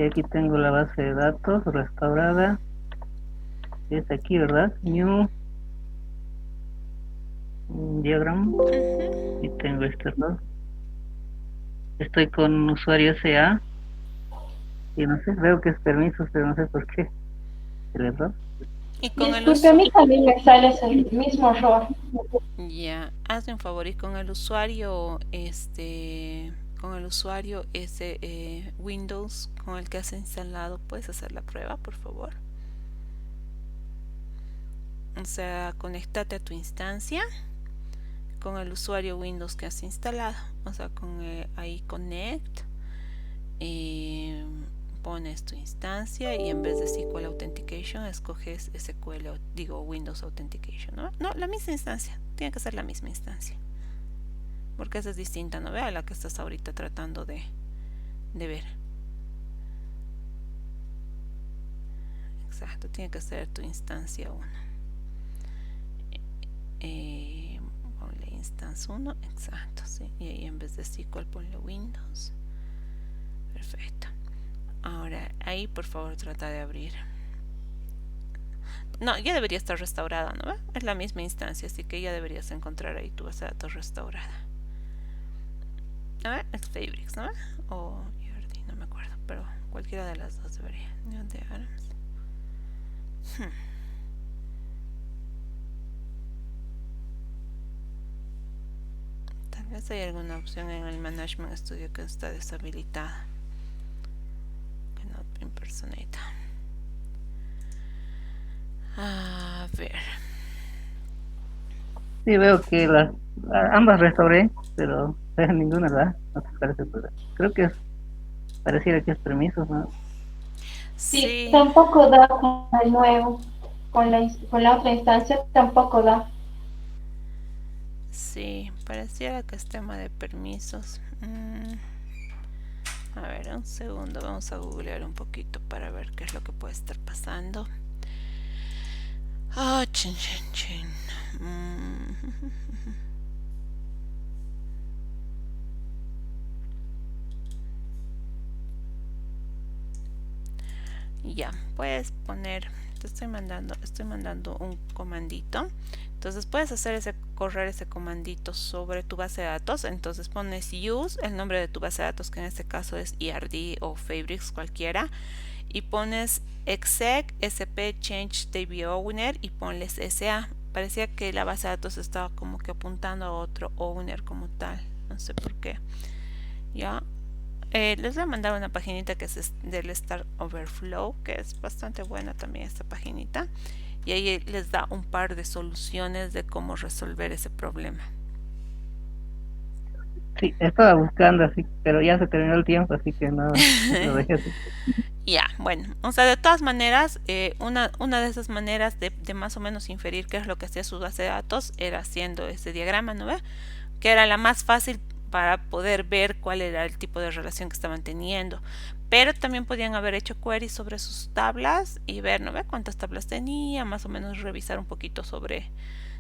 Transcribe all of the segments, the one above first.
Aquí tengo la base de datos restaurada. Es aquí, ¿verdad? New diagram. Ujú. Y tengo este error. Estoy con usuario SA. Y no sé, veo que es permisos, pero no sé por qué. El error. Y con el Disculpe, a mí también me sale ese mismo error. ya, hazme un favor y con el usuario, con el usuario ese Windows con el que has instalado, puedes hacer la prueba, por favor. O sea, conéctate a tu instancia con el usuario Windows que has instalado. O sea, con ahí Connect, eh, pones tu instancia y en vez de SQL Authentication escoges SQL, digo Windows Authentication, ¿no? No, la misma instancia, tiene que ser la misma instancia. Porque esa es distinta, ¿no? Vea la que estás ahorita tratando de ver. Exacto, tiene que ser tu instancia 1. Ponle instance 1, exacto, sí. Y ahí en vez de SQL ponle Windows. Perfecto. Ahora, ahí por favor trata de abrir. No, ya debería estar restaurada, ¿no? Es la misma instancia, así que ya deberías encontrar ahí tu base de datos restaurada. A ver, es Fabrics, ¿no? O ERD, no me acuerdo, pero cualquiera de las dos debería. De Adams. Tal vez hay alguna opción en el Management Studio que está deshabilitada. Cannot be impersonate. A ver. Sí, veo que ambas restauré, pero ninguna da. No te parece, creo que pareciera que es permisos, ¿no? Sí, Sí, tampoco da con el nuevo, con la otra instancia tampoco da. sí, pareciera que es tema de permisos. A ver, un segundo, vamos a googlear un poquito para ver qué es lo que puede estar pasando. Ah, chin, chin, chin. Ya, puedes poner, estoy mandando un comandito. Entonces puedes hacer correr ese comandito sobre tu base de datos. Entonces pones use, el nombre de tu base de datos, que en este caso es ERD o Fabrics, cualquiera. Y pones exec sp change db owner y ponles sa. Parecía que la base de datos estaba como que apuntando a otro owner como tal. No sé por qué. Ya, les voy a mandar una paginita que es del Stack Overflow, que es bastante buena también esta paginita. Y ahí les da un par de soluciones de cómo resolver ese problema. Sí, estaba buscando así, pero ya se terminó el tiempo, así que no, lo dejé así. Ya, bueno, o sea, de todas maneras, una de esas maneras de más o menos inferir qué es lo que hacía su base de datos era haciendo ese diagrama, ¿no ve? Que era la más fácil para poder ver cuál era el tipo de relación que estaban teniendo. Pero también podían haber hecho queries sobre sus tablas y ver, ¿no ve? Cuántas tablas tenía, más o menos revisar un poquito sobre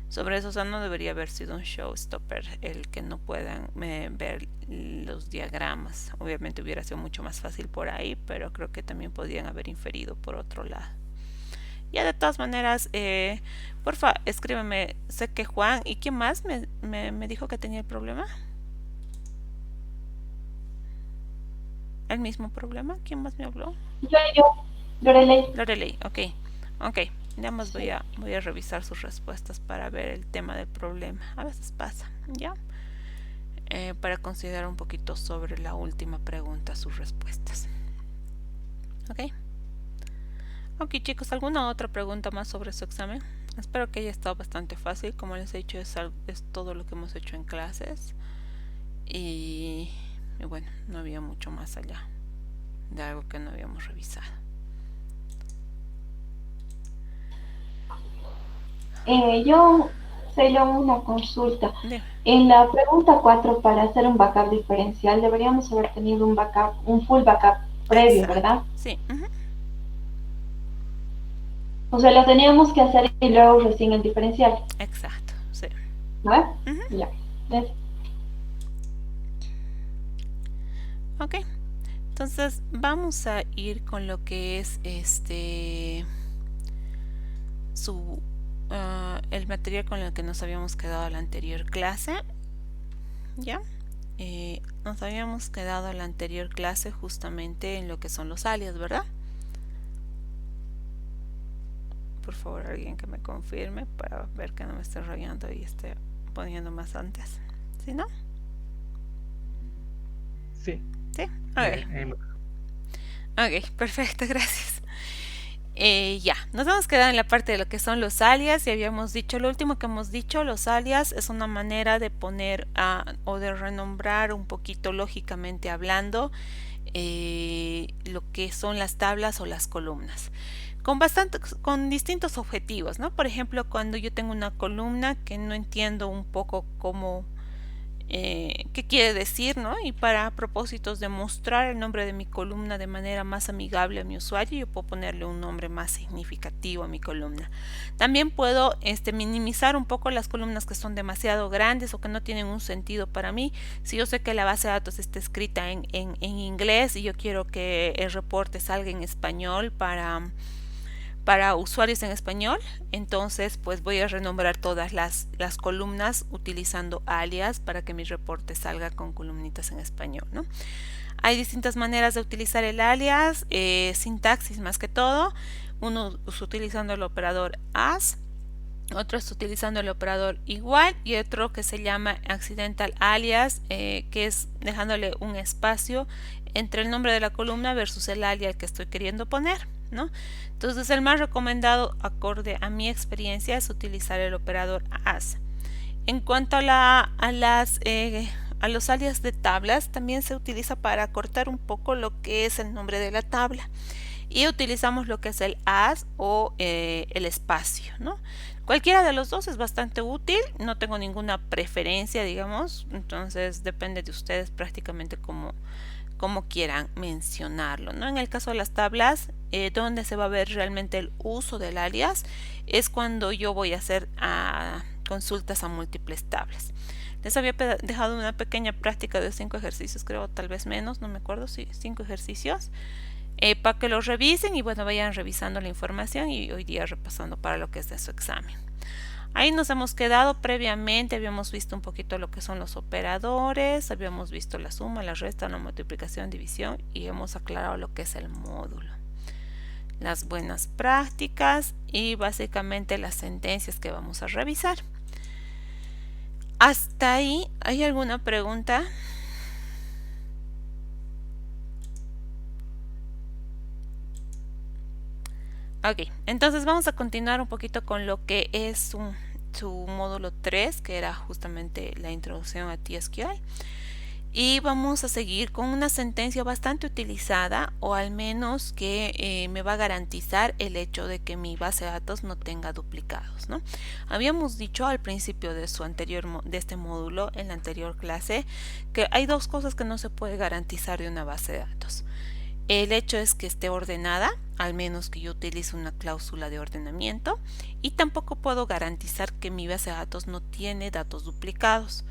eso. O sea, no debería haber sido un showstopper el que no puedan ver los diagramas. Obviamente hubiera sido mucho más fácil por ahí, pero creo que también podían haber inferido por otro lado. Ya de todas maneras, porfa, escríbeme. Sé que Juan, ¿y quién más me dijo que tenía el problema? ¿El mismo problema? ¿Quién más me habló? Yo, Lorelei. Lorelei, ok. Ok, ya más Sí. voy a revisar sus respuestas para ver el tema del problema. A veces pasa, ¿ya? Para considerar un poquito sobre la última pregunta, sus respuestas. Ok. Ok, chicos, ¿alguna otra pregunta más sobre su examen? Espero que haya estado bastante fácil. Como les he dicho, es todo lo que hemos hecho en clases. Y, y bueno, no había mucho más allá de algo que no habíamos revisado. Yo sería una consulta. Dime. En la pregunta 4 para hacer un backup diferencial, deberíamos haber tenido un backup, un full backup previo, Exacto. ¿verdad? Sí. O sea, lo teníamos que hacer y luego recién el diferencial, Exacto. Sí. ¿no? Ujú. Ya. Es- Ok. Entonces vamos a ir con lo que es el material con el que nos habíamos quedado en la anterior clase. ¿Ya? Nos habíamos quedado en la anterior clase justamente en lo que son los alias, ¿verdad? Por favor, alguien que me confirme para ver que no me esté rayando y esté poniendo más antes. ¿Sí, no? Sí. ¿Sí? Ok, perfecto, gracias. Ya, nos vamos a quedar en la parte de lo que son los alias y habíamos dicho, lo último que hemos dicho, los alias es una manera de poner o de renombrar un poquito lógicamente hablando lo que son las tablas o las columnas. Con distintos objetivos, ¿no? Por ejemplo, cuando yo tengo una columna que no entiendo un poco cómo qué quiere decir, ¿no? Y para propósitos de mostrar el nombre de mi columna de manera más amigable a mi usuario, yo puedo ponerle un nombre más significativo a mi columna. También puedo minimizar un poco las columnas que son demasiado grandes o que no tienen un sentido para mí. Si yo sé que la base de datos está escrita en inglés y yo quiero que el reporte salga en español para usuarios en español, entonces pues voy a renombrar todas las columnas utilizando alias para que mi reporte salga con columnitas en español, ¿no? Hay distintas maneras de utilizar el alias, sintaxis más que todo. Uno es utilizando el operador as, otro es utilizando el operador igual y otro que se llama accidental alias, que es dejándole un espacio entre el nombre de la columna versus el alias que estoy queriendo poner, ¿no? Entonces el más recomendado acorde a mi experiencia es utilizar el operador as. En cuanto a los alias de tablas, también se utiliza para acortar un poco lo que es el nombre de la tabla y utilizamos lo que es el as o el espacio, ¿no? Cualquiera de los dos es bastante útil, no tengo ninguna preferencia, digamos, entonces depende de ustedes prácticamente como quieran mencionarlo, ¿no? En el caso de las tablas, donde se va a ver realmente el uso del alias es cuando yo voy a hacer consultas a múltiples tablas. Les había dejado una pequeña práctica de 5 ejercicios, creo, tal vez menos, no me acuerdo, sí, 5 ejercicios, para que los revisen y bueno, vayan revisando la información y hoy día repasando para lo que es de su examen. Ahí nos hemos quedado previamente, habíamos visto un poquito lo que son los operadores, habíamos visto la suma, la resta, la multiplicación, división y hemos aclarado lo que es el módulo. Las buenas prácticas y básicamente las sentencias que vamos a revisar. ¿Hasta ahí hay alguna pregunta? Ok, entonces vamos a continuar un poquito con lo que es su módulo 3, que era justamente la introducción a TSQL. Y vamos a seguir con una sentencia bastante utilizada, o al menos que me va a garantizar el hecho de que mi base de datos no tenga duplicados, ¿no? Habíamos dicho al principio de este módulo, en la anterior clase, que hay dos cosas que no se puede garantizar de una base de datos. El hecho es que esté ordenada, al menos que yo utilice una cláusula de ordenamiento, y tampoco puedo garantizar que mi base de datos no tiene datos duplicados.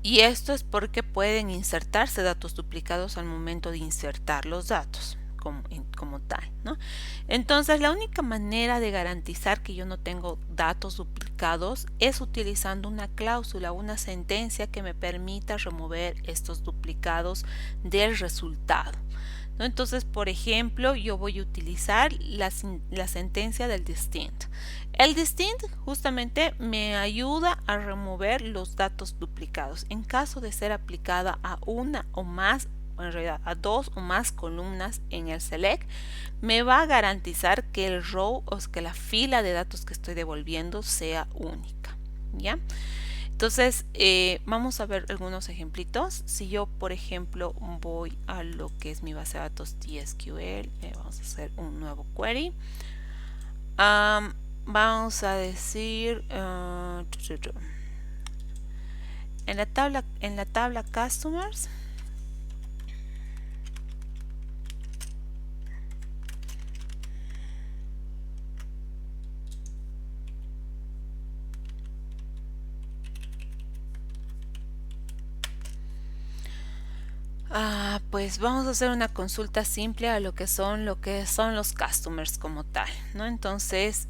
Y esto es porque pueden insertarse datos duplicados al momento de insertar los datos como tal, ¿no? Entonces la única manera de garantizar que yo no tengo datos duplicados es utilizando una cláusula, una sentencia que me permita remover estos duplicados del resultado, ¿no? Entonces, por ejemplo, yo voy a utilizar la sentencia del distinct. El distinct justamente me ayuda a remover los datos duplicados. En caso de ser aplicada a una o más, en realidad a dos o más columnas en el select, me va a garantizar que el row o que la fila de datos que estoy devolviendo sea única, ¿ya? Entonces vamos a ver algunos ejemplitos. Si yo, por ejemplo, voy a lo que es mi base de datos TSQL, vamos a hacer un nuevo query. Vamos a decir en la tabla customers, pues vamos a hacer una consulta simple a lo que son los customers como tal, ¿no? Entonces,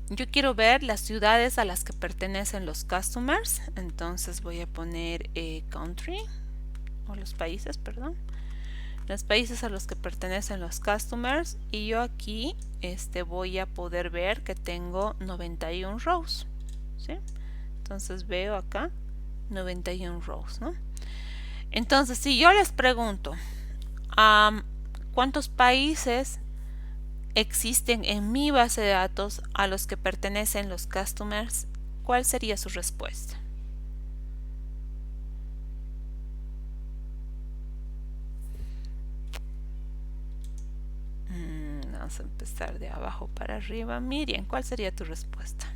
yo quiero ver las ciudades a las que pertenecen los customers. Entonces voy a poner country, o los países, perdón. Los países a los que pertenecen los customers. Y yo aquí voy a poder ver que tengo 91 rows, ¿sí? Entonces veo acá 91 rows, ¿no? Entonces, si yo les pregunto ¿cuántos países existen en mi base de datos a los que pertenecen los customers? ¿Cuál sería su respuesta? Vamos a empezar de abajo para arriba. Miriam, ¿cuál sería tu respuesta?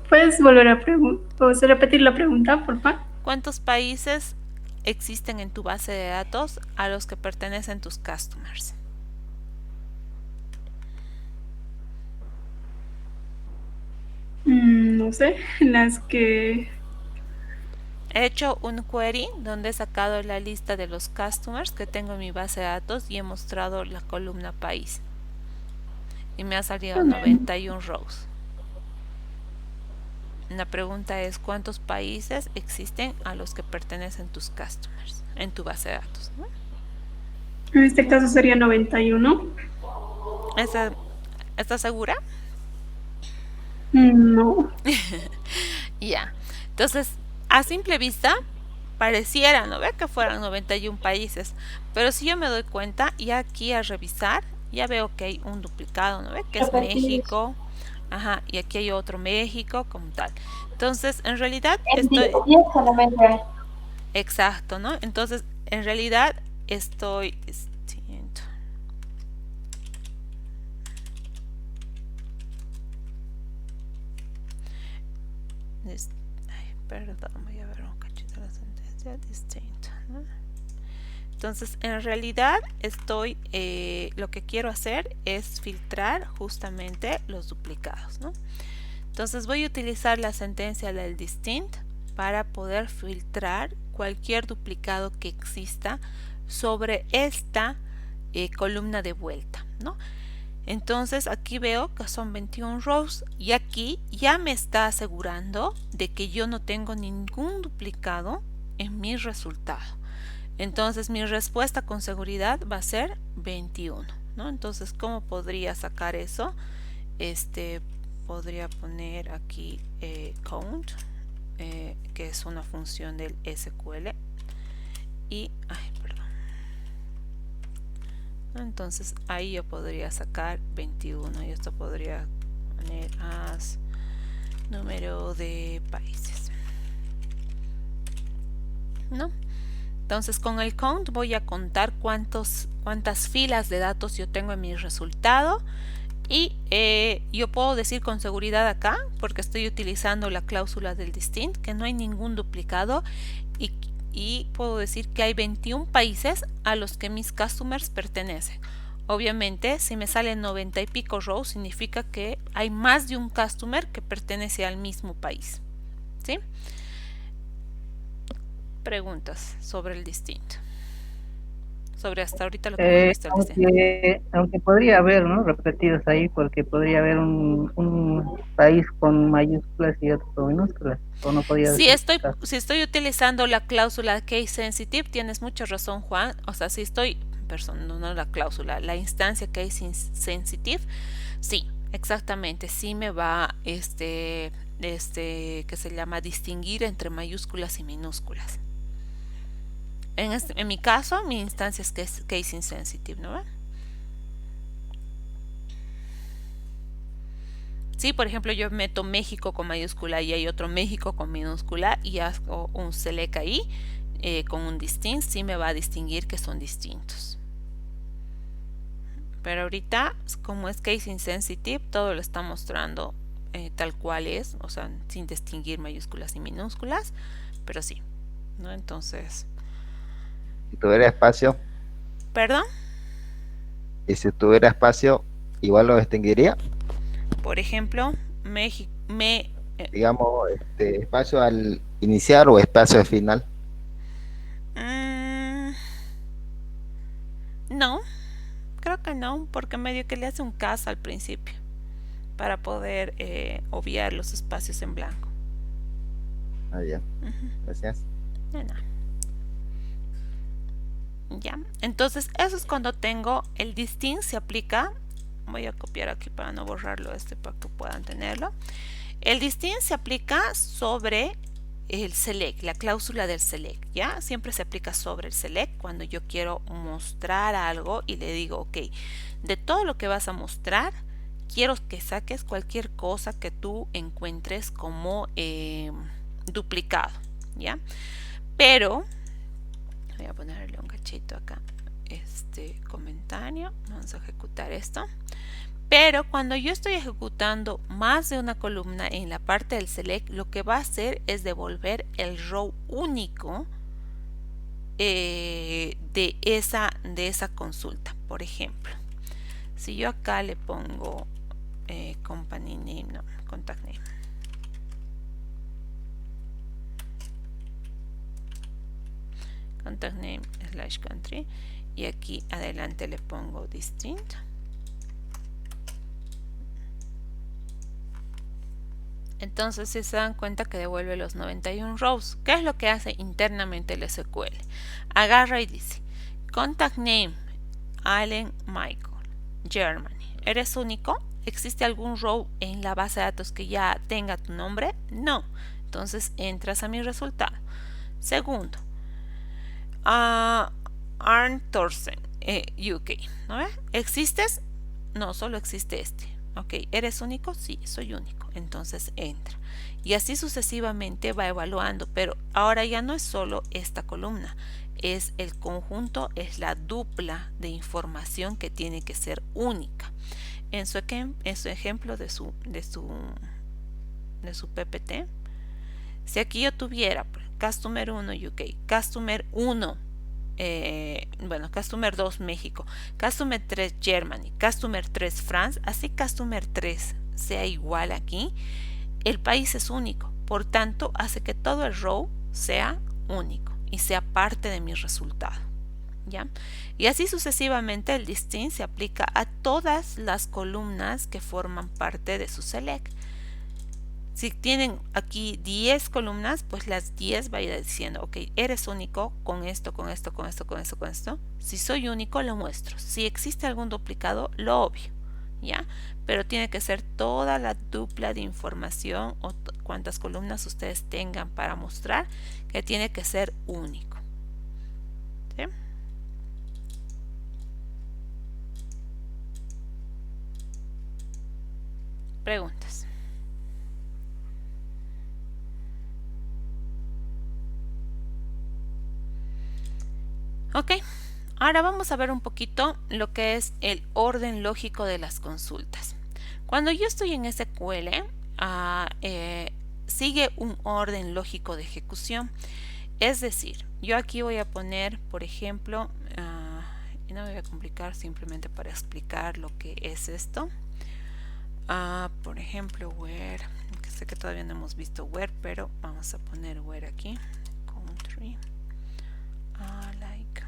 ¿Puedes ¿puedes repetir la pregunta, por favor? ¿Cuántos países existen en tu base de datos a los que pertenecen tus customers? No sé, las que... He hecho un query donde he sacado la lista de los customers que tengo en mi base de datos y he mostrado la columna país. Y me ha salido 91 rows. La pregunta es ¿cuántos países existen a los que pertenecen tus customers en tu base de datos, ¿no? En este caso sería 91. ¿Estás segura? No. Ya. Entonces, a simple vista, pareciera, ¿no ve? Que fueran 91 países. Pero si yo me doy cuenta, y aquí a revisar, ya veo que hay un duplicado, ¿no ve? Que es México. Ajá, y aquí hay otro México como tal. Entonces, en realidad estoy... solamente hay. Exacto, ¿no? Entonces, en realidad estoy distinto. Ay, perdón, voy a ver un cachito la sentencia. Distinto, ¿no? Entonces, en realidad estoy, lo que quiero hacer es filtrar justamente los duplicados, ¿no? Entonces voy a utilizar la sentencia del distinct para poder filtrar cualquier duplicado que exista sobre esta columna de vuelta, ¿no? Entonces aquí veo que son 21 rows y aquí ya me está asegurando de que yo no tengo ningún duplicado en mi resultado. Entonces mi respuesta con seguridad va a ser 21, ¿no? Entonces, ¿cómo podría sacar eso? Podría poner aquí count, que es una función del SQL. Y, perdón. Entonces ahí yo podría sacar 21 y esto podría poner as número de países, ¿no? Entonces con el count voy a contar cuántas filas de datos yo tengo en mi resultado y yo puedo decir con seguridad acá, porque estoy utilizando la cláusula del distinct, que no hay ningún duplicado y puedo decir que hay 21 países a los que mis customers pertenecen. Obviamente, si me salen 90 y pico rows, significa que hay más de un customer que pertenece al mismo país, ¿sí? Preguntas sobre el distinto, sobre hasta ahorita lo que hemos visto el distinto. Aunque podría haber, ¿no?, repetidos ahí, porque podría haber un país con mayúsculas y otro con minúsculas, o no podría si estoy utilizando la cláusula case sensitive, tienes mucha razón, Juan. O sea, si estoy, no la cláusula, la instancia case sensitive, sí, exactamente, sí me va que se llama distinguir entre mayúsculas y minúsculas. En mi caso, mi instancia es case insensitive, ¿no? Sí, por ejemplo, yo meto México con mayúscula y hay otro México con minúscula y hago un select ahí con un distinct, sí me va a distinguir que son distintos. Pero ahorita, como es case insensitive, todo lo está mostrando tal cual es, o sea, sin distinguir mayúsculas y minúsculas, pero sí, ¿no? Entonces... Si tuviera espacio. ¿Perdón? Y si tuviera espacio, igual lo distinguiría. Por ejemplo, digamos, espacio al iniciar o espacio al final. No, creo que no, porque medio que le hace un caso al principio para poder obviar los espacios en blanco. Ah, ya. Ujú. Gracias. De nada. Ya, entonces eso es cuando tengo el distinct se aplica. Voy a copiar aquí para no borrarlo para que puedan tenerlo. El distinct se aplica sobre el select, la cláusula del select, ¿ya? Siempre se aplica sobre el select cuando yo quiero mostrar algo y le digo, ok, de todo lo que vas a mostrar, quiero que saques cualquier cosa que tú encuentres como duplicado, ¿ya? Pero, voy a ponerle un cachito acá, este comentario, vamos a ejecutar esto. Pero cuando yo estoy ejecutando más de una columna en la parte del select, lo que va a hacer es devolver el row único de esa consulta. Por ejemplo, si yo acá le pongo company name, no, contact name. Contact name / country y aquí adelante le pongo distinct. Entonces si se dan cuenta que devuelve los 91 rows. ¿Qué es lo que hace internamente el SQL? Agarra y dice contact name Allen Michael Germany. ¿Eres único? ¿Existe algún row en la base de datos que ya tenga tu nombre? No. Entonces entras a mi resultado. Segundo, Arn Thorsen, UK. ¿No ves? ¿Existes? No, solo existe este. Ok, ¿eres único? Sí, soy único. Entonces entra. Y así sucesivamente va evaluando, pero ahora ya no es solo esta columna, es el conjunto, es la dupla de información que tiene que ser única. En su ejemplo de su PPT, si aquí yo tuviera Customer 1 UK, Customer 1 Customer 2 México, Customer 3 Germany, Customer 3 France, así Customer 3 sea igual aquí, el país es único, por tanto hace que todo el row sea único y sea parte de mi resultado, ¿ya? Y así sucesivamente el distinct se aplica a todas las columnas que forman parte de su select. Si tienen aquí 10 columnas, pues las 10 va a ir diciendo, ok, eres único con esto, con esto, con esto, con esto, con esto. Si soy único, lo muestro. Si existe algún duplicado, lo obvio, ¿ya? Pero tiene que ser toda la dupla de información o cuantas columnas ustedes tengan para mostrar, que tiene que ser único. ¿Sí? Preguntas. Ok, ahora vamos a ver un poquito lo que es el orden lógico de las consultas. Cuando yo estoy en SQL, sigue un orden lógico de ejecución. Es decir, yo aquí voy a poner, por ejemplo, y no me voy a complicar simplemente para explicar lo que es esto. Por ejemplo, where, que sé que todavía no hemos visto where, pero vamos a poner where aquí, country. Like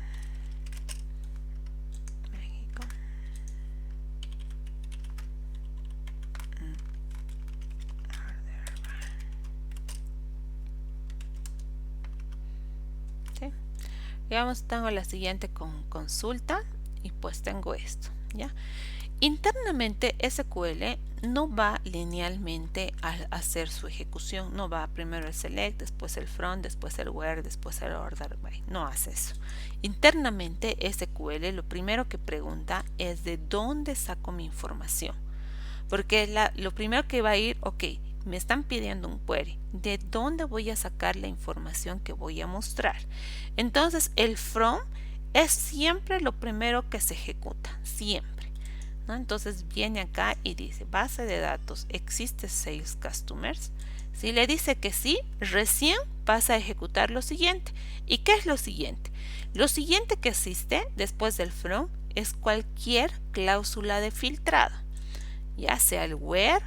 México. ¿Sí? Digamos, tengo la siguiente consulta y pues tengo esto, ¿ya? Internamente SQL no va linealmente a hacer su ejecución, no va primero el select, después el from, después el where, después el order by, no hace eso. Internamente SQL lo primero que pregunta es de dónde saco mi información, porque lo primero que va a ir, ok, me están pidiendo un query, ¿de dónde voy a sacar la información que voy a mostrar? Entonces el from es siempre lo primero que se ejecuta, siempre. ¿No? Entonces viene acá y dice base de datos, ¿existe sales customers? Si le dice que sí, recién pasa a ejecutar lo siguiente. ¿Y qué es lo siguiente? Lo siguiente que existe después del from es cualquier cláusula de filtrado, ya sea el where,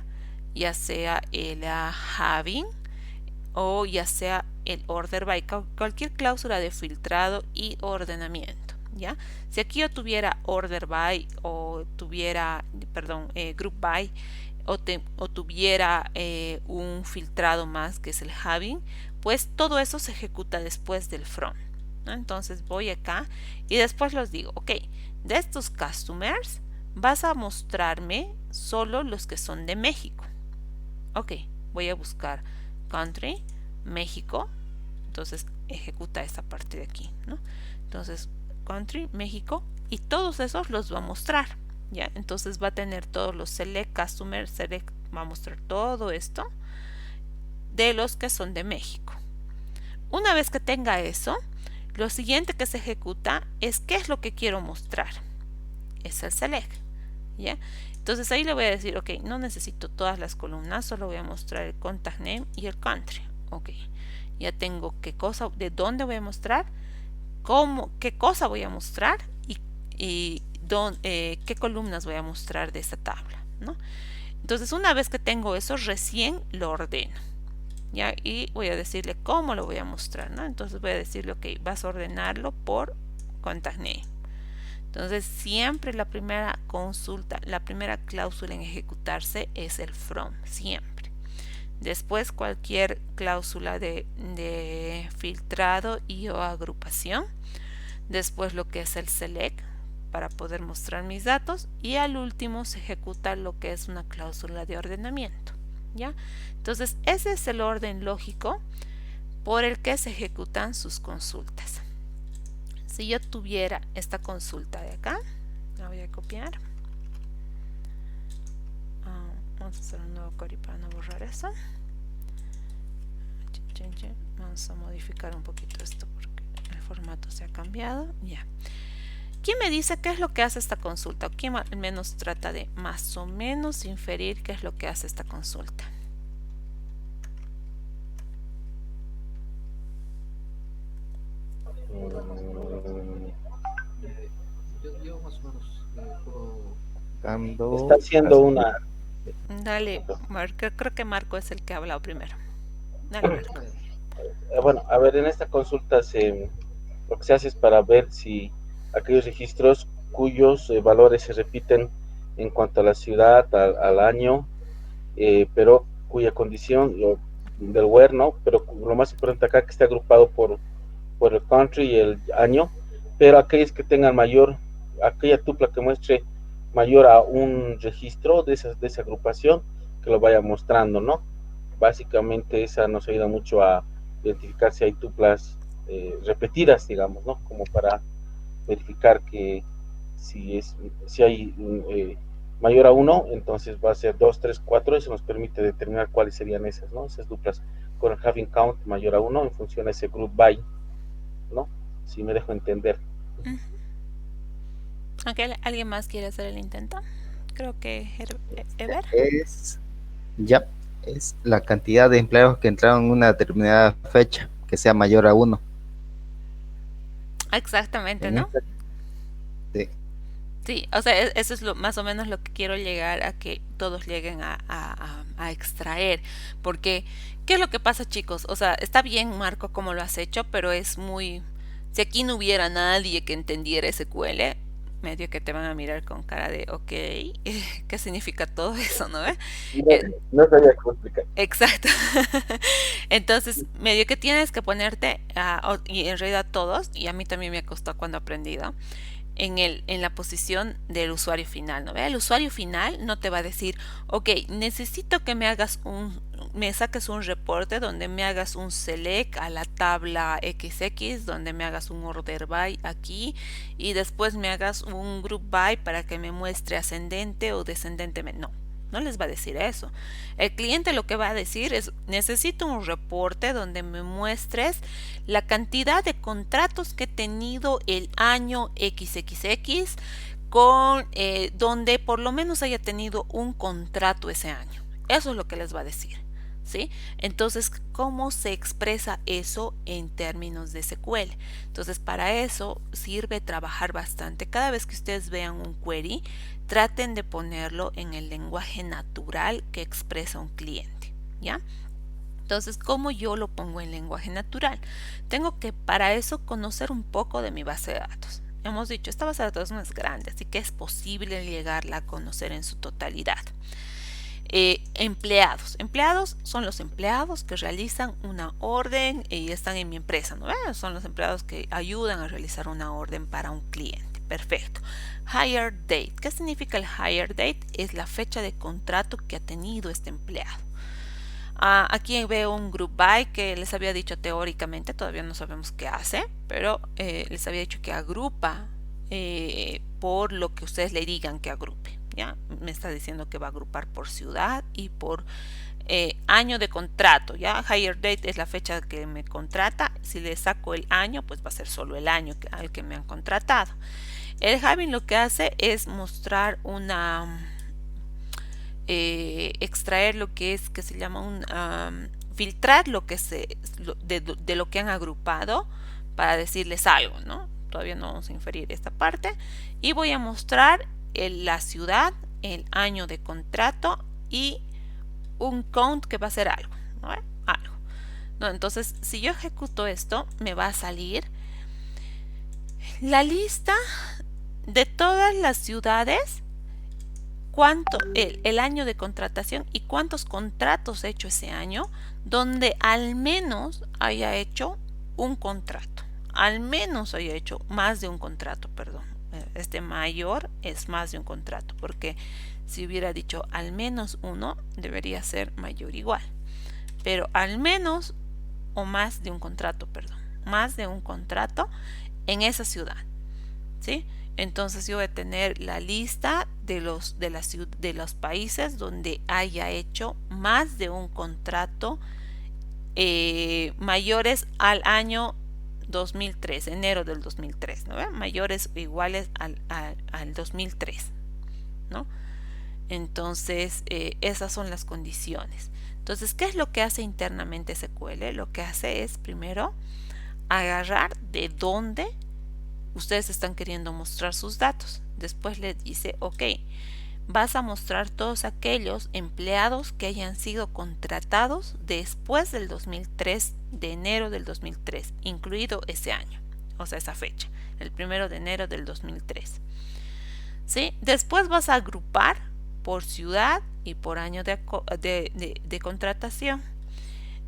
ya sea el having o ya sea el order by, cualquier cláusula de filtrado y ordenamiento, ¿ya? Si aquí yo tuviera order by o tuviera, perdón, group by o tuviera un filtrado más que es el having, pues todo eso se ejecuta después del from, ¿no? Entonces voy acá y después les digo, ok, de estos customers vas a mostrarme solo los que son de México. Ok, voy a buscar country, México, entonces ejecuta esta parte de aquí, ¿no? Entonces country, México, y todos esos los va a mostrar, ¿ya? Entonces va a tener todos los select, customer, select, va a mostrar todo esto de los que son de México. Una vez que tenga eso, lo siguiente que se ejecuta es qué es lo que quiero mostrar. Es el select, ¿ya? Entonces ahí le voy a decir, ok, no necesito todas las columnas, solo voy a mostrar el contact name y el country. Ok, ya tengo qué cosa, de dónde voy a mostrar, cómo, qué cosa voy a mostrar y qué columnas voy a mostrar de esta tabla, ¿no? Entonces una vez que tengo eso, recién lo ordeno, ¿ya? Y voy a decirle cómo lo voy a mostrar, ¿no? Entonces voy a decirle, ok, vas a ordenarlo por contact name. Entonces siempre la primera consulta, la primera cláusula en ejecutarse es el from, siempre. Después cualquier cláusula de filtrado y o agrupación. Después lo que es el select para poder mostrar mis datos. Y al último se ejecuta lo que es una cláusula de ordenamiento, ¿ya? Entonces ese es el orden lógico por el que se ejecutan sus consultas. Si yo tuviera esta consulta de acá, la voy a copiar. Vamos a hacer un nuevo query para no borrar eso. Vamos a modificar un poquito esto porque el formato se ha cambiado. Ya. ¿Quién me dice qué es lo que hace esta consulta? ¿O quién al menos trata de más o menos inferir qué es lo que hace esta consulta? Yo más o menos Está haciendo una... Dale, Marco. Creo que Marco es el que ha hablado primero. Dale, Marco. Bueno, a ver, en esta consulta lo que se hace es para ver si aquellos registros cuyos valores se repiten en cuanto a la ciudad, al año, pero cuya condición del where, ¿no? Pero lo más importante acá que esté agrupado por el country y el año, pero aquellos que tengan aquella tupla que muestre mayor a un registro de esa agrupación, que lo vaya mostrando, ¿no? Básicamente esa nos ayuda mucho a identificar si hay tuplas repetidas, digamos, ¿no? Como para verificar que si hay mayor a 1, entonces va a ser 2, 3, 4, eso nos permite determinar cuáles serían esas, ¿no? Esas duplas con el having count mayor a 1 en función a ese group by, ¿no? Si me dejo entender. Okay, ¿alguien más quiere hacer el intento? Creo que Ever. Es la cantidad de empleados que entraron en una determinada fecha, que sea mayor a 1. Exactamente, ¿no? Sí. Sí, o sea, eso es más o menos lo que quiero llegar a que todos lleguen a extraer. Porque, ¿qué es lo que pasa, chicos? O sea, está bien, Marco, como lo has hecho, pero es muy... Si aquí no hubiera nadie que entendiera SQL, medio que te van a mirar con cara de, ok, ¿qué significa todo eso, no? No sabía cómo explicar. Exacto. Entonces, medio que tienes que ponerte, y en realidad todos, y a mí también me costó cuando he aprendido, en la posición del usuario final, ¿no? El usuario final no te va a decir, ok, necesito que me saques un reporte donde me hagas un select a la tabla XX, donde me hagas un order by aquí y después me hagas un group by para que me muestre ascendente o descendente. No les va a decir eso. El cliente lo que va a decir es, necesito un reporte donde me muestres la cantidad de contratos que he tenido el año XXX donde por lo menos haya tenido un contrato ese año. Eso es lo que les va a decir. ¿sí? Entonces, ¿cómo se expresa eso en términos de SQL? Entonces, para eso sirve trabajar bastante. Cada vez que ustedes vean un query, traten de ponerlo en el lenguaje natural que expresa un cliente, ¿ya? Entonces, ¿cómo yo lo pongo en lenguaje natural? Tengo que para eso conocer un poco de mi base de datos. Hemos dicho, esta base de datos no es grande, así que es posible llegarla a conocer en su totalidad. Empleados. Empleados son los empleados que realizan una orden y están en mi empresa, ¿no? Son los empleados que ayudan a realizar una orden para un cliente. Perfecto. Hire date. ¿Qué significa el hire date? Es la fecha de contrato que ha tenido este empleado. Aquí veo un group by que les había dicho teóricamente, todavía no sabemos qué hace, pero les había dicho que agrupa por lo que ustedes le digan que agrupe. ¿Ya? Me está diciendo que va a agrupar por ciudad y por año de contrato. ¿Ya? Hire date es la fecha que me contrata. Si le saco el año, pues va a ser solo el año al que me han contratado. El having lo que hace es mostrar una... extraer lo que es que se llama filtrar lo que de lo que han agrupado para decirles algo, ¿no? Todavía no vamos a inferir esta parte y voy a mostrar la ciudad, el año de contrato y un count que va a ser algo, ¿no? Algo, ¿no? Entonces, si yo ejecuto esto, me va a salir la lista de todas las ciudades, cuánto el año de contratación y cuántos contratos he hecho ese año, donde al menos haya hecho un contrato, al menos haya hecho más de un contrato, perdón. Este mayor es más de un contrato, porque si hubiera dicho al menos uno, debería ser mayor igual, pero al menos o más de un contrato, perdón, más de un contrato en esa ciudad, ¿sí? Entonces yo voy a tener la lista de los países donde haya hecho más de un contrato mayores al año 2003, enero del 2003, ¿no? Mayores o iguales al 2003, ¿no? Entonces esas son las condiciones. Entonces, ¿qué es lo que hace internamente SQL? Lo que hace es primero agarrar de dónde ustedes están queriendo mostrar sus datos. Después les dice, ok, vas a mostrar todos aquellos empleados que hayan sido contratados después del 2003, de enero del 2003, incluido ese año, o sea, esa fecha, el 1 de enero del 2003. ¿Sí? Después vas a agrupar por ciudad y por año de contratación.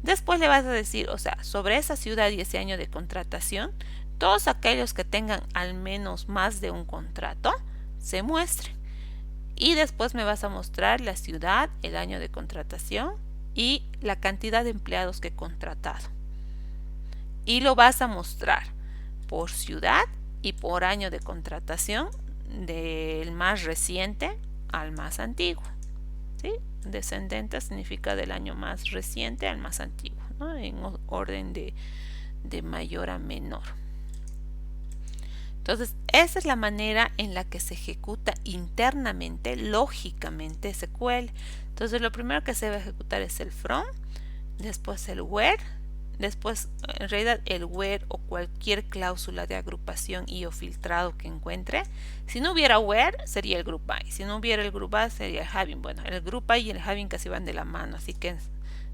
Después le vas a decir, o sea, sobre esa ciudad y ese año de contratación, todos aquellos que tengan al menos más de un contrato se muestren. Y después me vas a mostrar la ciudad, el año de contratación y la cantidad de empleados que he contratado. Y lo vas a mostrar por ciudad y por año de contratación, del más reciente al más antiguo. ¿Sí? Descendente significa del año más reciente al más antiguo, ¿no? En orden de mayor a menor. Entonces, esa es la manera en la que se ejecuta internamente, lógicamente, SQL. Entonces, lo primero que se va a ejecutar es el from, después el where, después, en realidad, el where o cualquier cláusula de agrupación y o filtrado que encuentre. Si no hubiera where, sería el group by. Si no hubiera el group by, sería el having. Bueno, el group by y el having casi van de la mano, así que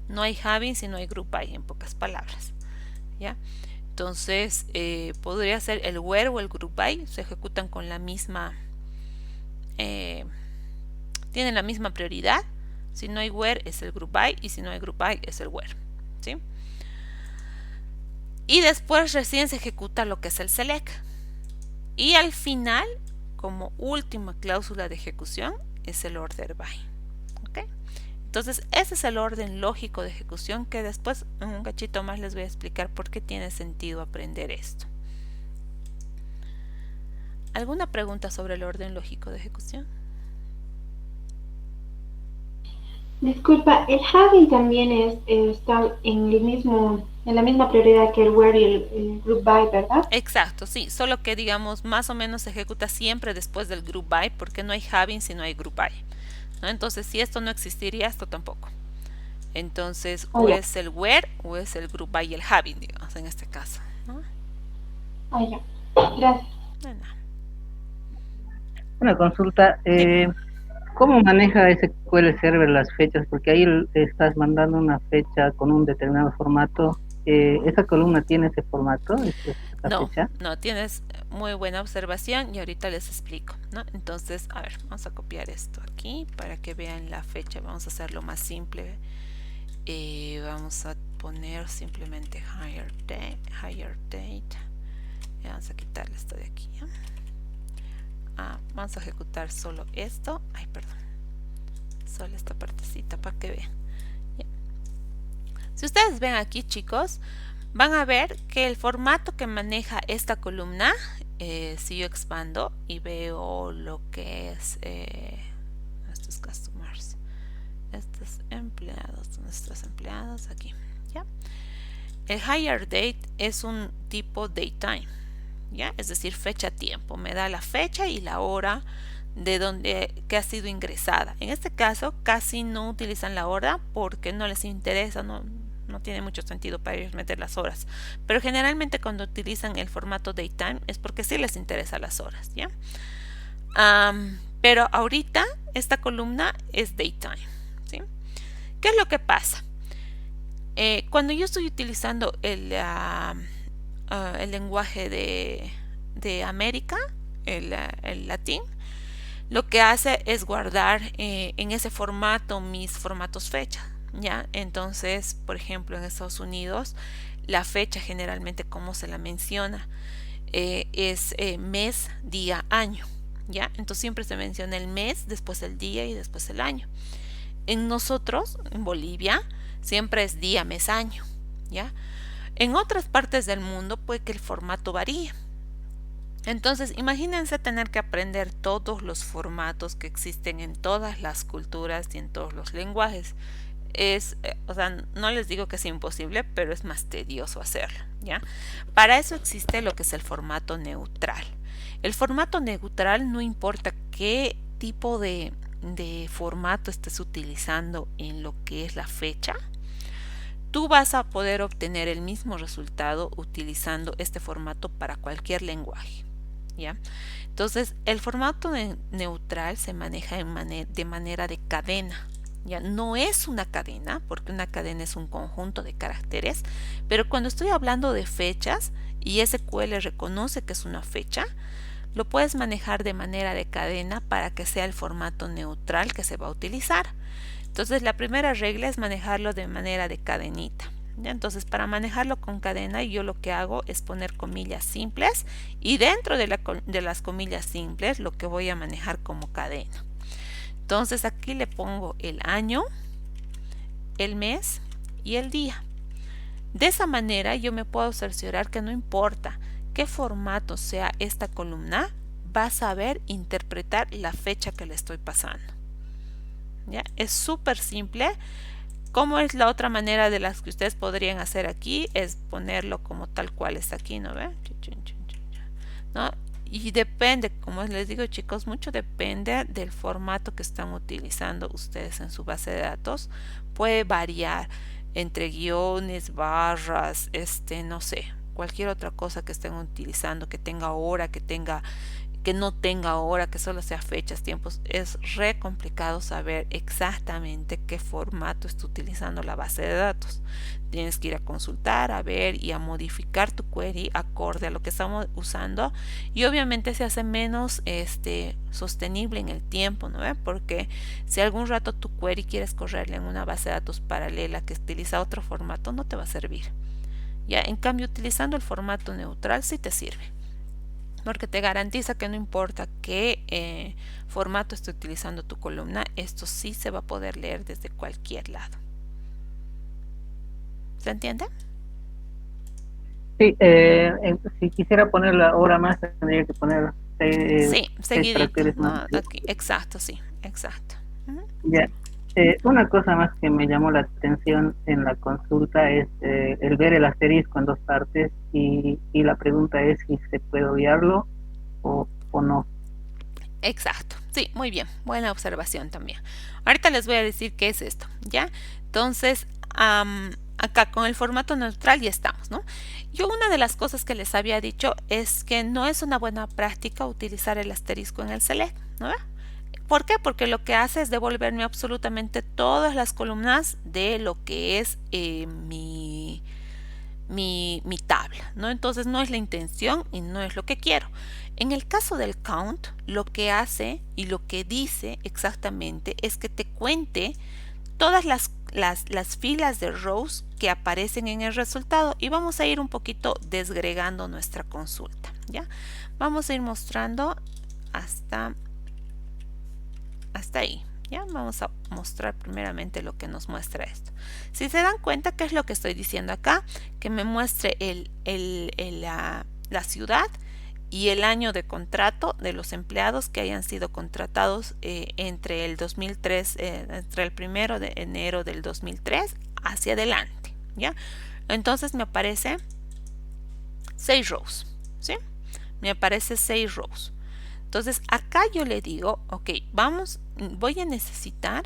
no hay having si no hay group by, en pocas palabras, ¿ya? Entonces, podría ser el where o el group by, se ejecutan con la misma, tienen la misma prioridad. Si no hay where es el group by y si no hay group by es el where, ¿sí? Y después recién se ejecuta lo que es el select. Y al final, como última cláusula de ejecución, es el order by. ¿Okay? Entonces, ese es el orden lógico de ejecución que después, en un cachito más, les voy a explicar por qué tiene sentido aprender esto. ¿Alguna pregunta sobre el orden lógico de ejecución? Disculpa, el having también está en la misma prioridad que el where y el group by, ¿verdad? Exacto, sí, solo que digamos más o menos se ejecuta siempre después del group by, porque no hay having si no hay group by, ¿no? Entonces, si esto no existiría, esto tampoco. Entonces, Ah, o ya. es el where o es el group by y el having, digamos, en este caso, ¿no? Ah, ya. Gracias. No, no. Una consulta, Dime. ¿cómo maneja SQL Server las fechas? Porque ahí estás mandando una fecha con un determinado formato. ¿Esa columna tiene ese formato, esa No, fecha? no, tienes muy buena observación y ahorita les explico, ¿no? Entonces, a ver, vamos a copiar esto aquí para que vean la fecha. Vamos a hacerlo más simple. Vamos a poner simplemente higher date. Vamos a quitarle esto de aquí, ¿ya? Vamos a ejecutar solo esto. Ay, perdón. Solo esta partecita para que vean. ¿Ya? Si ustedes ven aquí, chicos, van a ver que el formato que maneja esta columna, si yo expando y veo lo que es estos customers, estos empleados, nuestros empleados aquí, ¿ya? El hire date es un tipo datetime, ¿ya? Es decir, fecha-tiempo. Me da la fecha y la hora de donde que ha sido ingresada. En este caso, casi no utilizan la hora porque no les interesa, no tiene mucho sentido para ellos meter las horas. Pero generalmente cuando utilizan el formato datetime es porque sí les interesa las horas, ¿ya? Pero ahorita esta columna es datetime, ¿sí? ¿Qué es lo que pasa? Cuando yo estoy utilizando el lenguaje de América, el latín, lo que hace es guardar en ese formato mis formatos fecha, ¿ya? Entonces, por ejemplo, en Estados Unidos, la fecha generalmente, como se la menciona, es mes, día, año, ¿ya? Entonces siempre se menciona el mes, después el día y después el año. En nosotros, en Bolivia, siempre es día, mes, año, ¿ya? En otras partes del mundo puede que el formato varíe. Entonces, imagínense tener que aprender todos los formatos que existen en todas las culturas y en todos los lenguajes. O sea, no les digo que es imposible, pero es más tedioso hacerlo, ¿ya? Para eso existe lo que es el formato neutral. El formato neutral, no importa qué tipo de formato estés utilizando en lo que es la fecha, tú vas a poder obtener el mismo resultado utilizando este formato para cualquier lenguaje, ¿ya? Entonces, el formato neutral se maneja de manera de cadena, ¿ya? No es una cadena, porque una cadena es un conjunto de caracteres, pero cuando estoy hablando de fechas y SQL reconoce que es una fecha, lo puedes manejar de manera de cadena para que sea el formato neutral que se va a utilizar. Entonces, la primera regla es manejarlo de manera de cadenita, ¿ya? Entonces, para manejarlo con cadena, yo lo que hago es poner comillas simples y dentro de las comillas simples lo que voy a manejar como cadena. Entonces, aquí le pongo el año, el mes y el día. De esa manera yo me puedo cerciorar que no importa qué formato sea esta columna, va a saber interpretar la fecha que le estoy pasando, ¿ya? Es súper simple. ¿Cómo es la otra manera de las que ustedes podrían hacer aquí? Es ponerlo como tal cual está aquí, ¿no ve? ¿No? Y depende, como les digo, chicos, mucho depende del formato que están utilizando ustedes en su base de datos. Puede variar entre guiones, barras, no sé, cualquier otra cosa que estén utilizando, que tenga hora, que no tenga hora, que solo sea fechas, tiempos. Es re complicado saber exactamente qué formato está utilizando la base de datos. Tienes que ir a consultar, a ver y a modificar tu query acorde a lo que estamos usando, y obviamente se hace menos sostenible en el tiempo, ¿no? Porque si algún rato tu query quieres correrle en una base de datos paralela que utiliza otro formato, no te va a servir. Ya, en cambio, utilizando el formato neutral sí te sirve, porque te garantiza que no importa qué formato esté utilizando tu columna, esto sí se va a poder leer desde cualquier lado. ¿Se entiende? Sí, si quisiera poner la hora más, tendría que poner Sí, 6 seguidito, caracteres ¿no? más. Aquí, exacto, sí, exacto. Ya. Una cosa más que me llamó la atención en la consulta es el ver el asterisco en dos partes, y la pregunta es si se puede obviarlo o no. Exacto, sí, muy bien, buena observación también. Ahorita les voy a decir qué es esto, ¿ya? Entonces, acá con el formato neutral ya estamos, ¿no? Yo una de las cosas que les había dicho es que no es una buena práctica utilizar el asterisco en el select, ¿no? ¿Por qué? Porque lo que hace es devolverme absolutamente todas las columnas de lo que es mi tabla, ¿no? Entonces no es la intención y no es lo que quiero. En el caso del count, lo que hace y lo que dice exactamente es que te cuente todas las filas de rows que aparecen en el resultado, y vamos a ir un poquito desgregando nuestra consulta, ¿ya? Vamos a ir mostrando hasta ahí. Ya vamos a mostrar primeramente lo que nos muestra esto. Si se dan cuenta, ¿qué es lo que estoy diciendo acá? Que me muestre la ciudad y el año de contrato de los empleados que hayan sido contratados entre el 2003, entre el 1 de enero del 2003 hacia adelante, ¿ya? Entonces me aparece 6 rows, ¿sí? Me aparece 6 rows. Entonces acá yo le digo, ok, voy a necesitar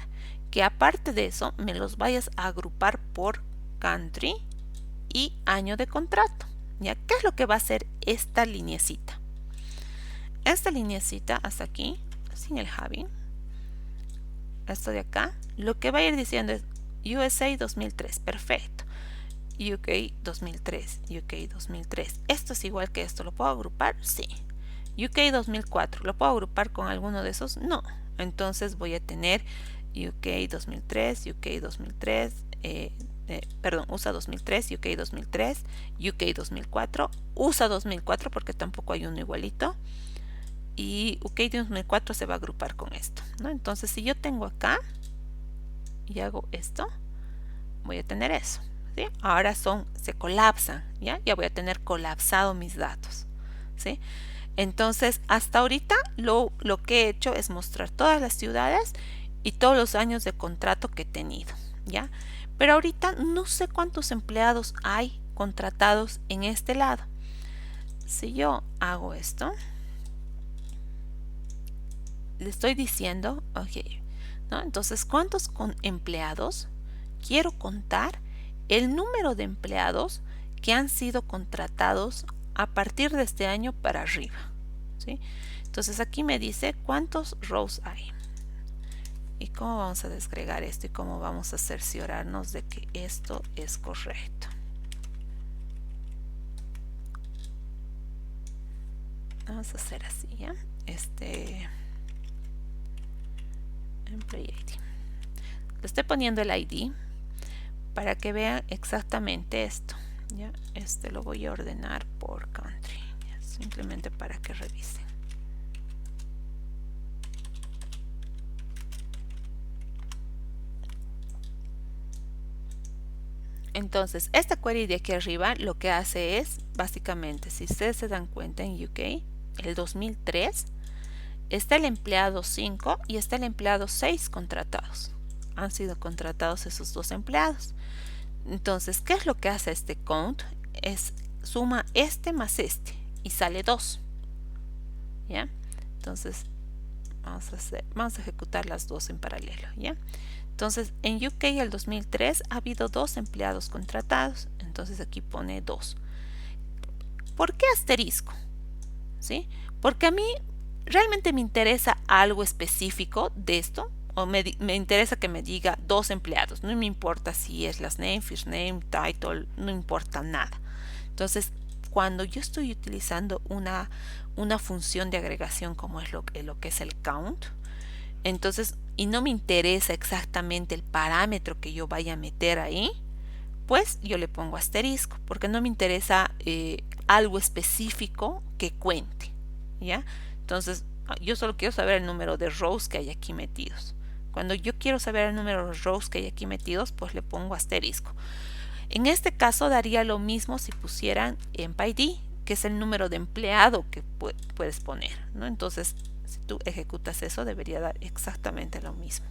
que aparte de eso me los vayas a agrupar por country y año de contrato. ¿Ya? ¿Qué es lo que va a hacer esta lineecita? Esta lineecita hasta aquí, sin el having, esto de acá, lo que va a ir diciendo es USA 2003, perfecto. UK 2003, UK 2003. Esto es igual que esto, ¿lo puedo agrupar? Sí. UK 2004, ¿lo puedo agrupar con alguno de esos? No. Entonces voy a tener UK 2003, UK 2003, perdón, USA 2003, UK 2003, UK 2004, USA 2004 porque tampoco hay uno igualito, y UK 2004 se va a agrupar con esto, ¿no? Entonces si yo tengo acá y hago esto, voy a tener eso, ¿sí? Ahora se colapsan, ¿ya? Ya voy a tener colapsado mis datos, ¿sí? Entonces hasta ahorita lo que he hecho es mostrar todas las ciudades y todos los años de contrato que he tenido, ¿ya? Pero ahorita no sé cuántos empleados hay contratados en este lado. Si yo hago esto, le estoy diciendo, ok, ¿no? Entonces, ¿cuántos empleados? Quiero contar el número de empleados que han sido contratados a partir de este año para arriba, ¿sí? Entonces aquí me dice cuántos rows hay. ¿Y cómo vamos a desagregar esto? ¿Y cómo vamos a cerciorarnos de que esto es correcto? Vamos a hacer así, ¿ya? Employee ID. Le estoy poniendo el ID para que vean exactamente esto, ¿ya? Lo voy a ordenar por country, ¿ya? Simplemente para que revisen. Entonces, esta query de aquí arriba lo que hace es, básicamente, si ustedes se dan cuenta en UK, el 2003, está el empleado 5 y está el empleado 6 contratados. Han sido contratados esos dos empleados. Entonces, ¿qué es lo que hace este count? Es suma este más este y sale 2. ¿Ya? Entonces, vamos a ejecutar las dos en paralelo, ¿ya? Entonces, en UK el 2003 ha habido 2 empleados contratados. Entonces aquí pone 2. ¿Por qué asterisco? ¿Sí? Porque a mí realmente me interesa algo específico de esto, o me interesa que me diga 2 empleados. No me importa si es last name, first name, title, no importa nada. Entonces, cuando yo estoy utilizando una función de agregación como es lo que es el count, entonces, y no me interesa exactamente el parámetro que yo vaya a meter ahí, pues yo le pongo asterisco, porque no me interesa algo específico que cuente, ¿ya? Entonces, yo solo quiero saber el número de rows que hay aquí metidos. Cuando yo quiero saber el número de rows que hay aquí metidos, pues le pongo asterisco. En este caso daría lo mismo si pusieran empid, que es el número de empleado que puedes poner, ¿no? Entonces, si tú ejecutas eso, debería dar exactamente lo mismo.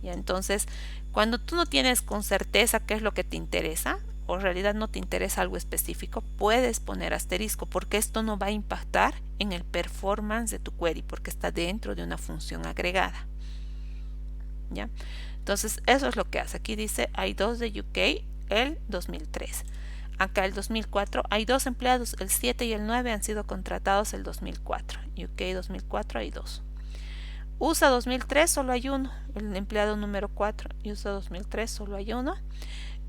¿Ya? Entonces, cuando tú no tienes con certeza qué es lo que te interesa, o en realidad no te interesa algo específico, puedes poner asterisco, porque esto no va a impactar en el performance de tu query, porque está dentro de una función agregada. ¿Ya? Entonces eso es lo que hace. Aquí dice hay 2 de UK el 2003. Acá el 2004 hay 2 empleados, el 7 y el 9 han sido contratados el 2004. UK 2004 hay 2. USA 2003 solo hay 1, el empleado número 4. USA 2003 solo hay 1.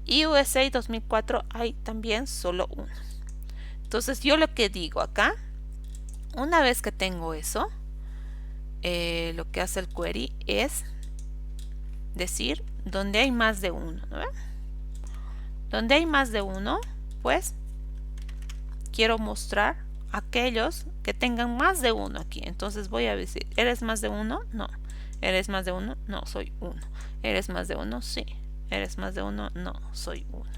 Y USA 2004 hay también solo 1. Entonces yo lo que digo acá, una vez que tengo eso, lo que hace el query es decir donde hay más de uno, ¿no? Donde hay más de uno, pues quiero mostrar aquellos que tengan más de uno aquí. Entonces voy a decir, ¿eres más de uno? No. ¿Eres más de uno? No, soy uno. ¿Eres más de uno? Sí. ¿Eres más de uno? No, soy uno.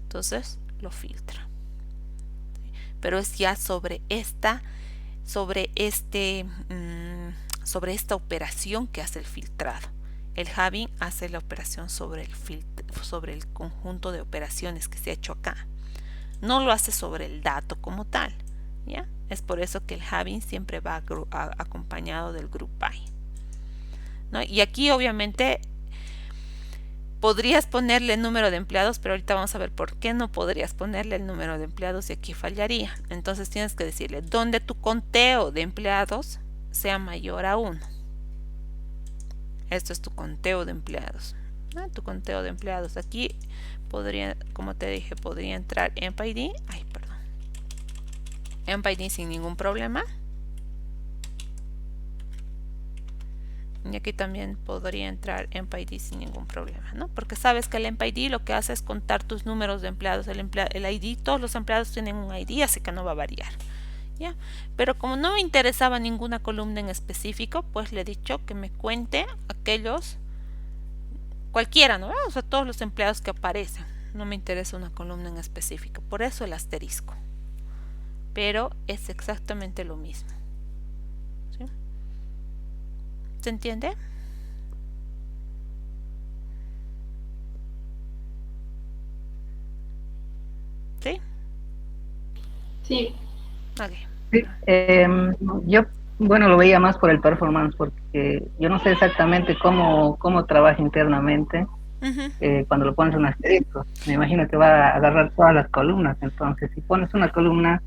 Entonces lo filtra. Pero es ya sobre esta operación que hace el filtrado. El Hugging hace la operación sobre el conjunto de operaciones que se ha hecho acá. No lo hace sobre el dato como tal. ¿Ya? Es por eso que el Hugging siempre va acompañado del group by, ¿no? Y aquí obviamente podrías ponerle el número de empleados, pero ahorita vamos a ver por qué no podrías ponerle el número de empleados y aquí fallaría. Entonces tienes que decirle donde tu conteo de empleados sea mayor a 1. Esto es tu conteo de empleados. Tu conteo de empleados. Aquí podría, como te dije, podría entrar EmpID. EmpID sin ningún problema. Y aquí también podría entrar EmpID sin ningún problema, ¿no? Porque sabes que el EmpID lo que hace es contar tus números de empleados. El ID, todos los empleados tienen un ID, así que no va a variar. ¿Ya? Pero como no me interesaba ninguna columna en específico, pues le he dicho que me cuente aquellos, cualquiera, ¿no? O sea, todos los empleados que aparecen. No me interesa una columna en específico, por eso el asterisco. Pero es exactamente lo mismo. ¿Sí? ¿Se entiende? ¿Sí? Sí. Okay. Sí, yo, bueno, lo veía más por el performance, porque yo no sé exactamente cómo trabaja internamente cuando lo pones en un asterisco. Me imagino que va a agarrar todas las columnas, entonces si pones una columna,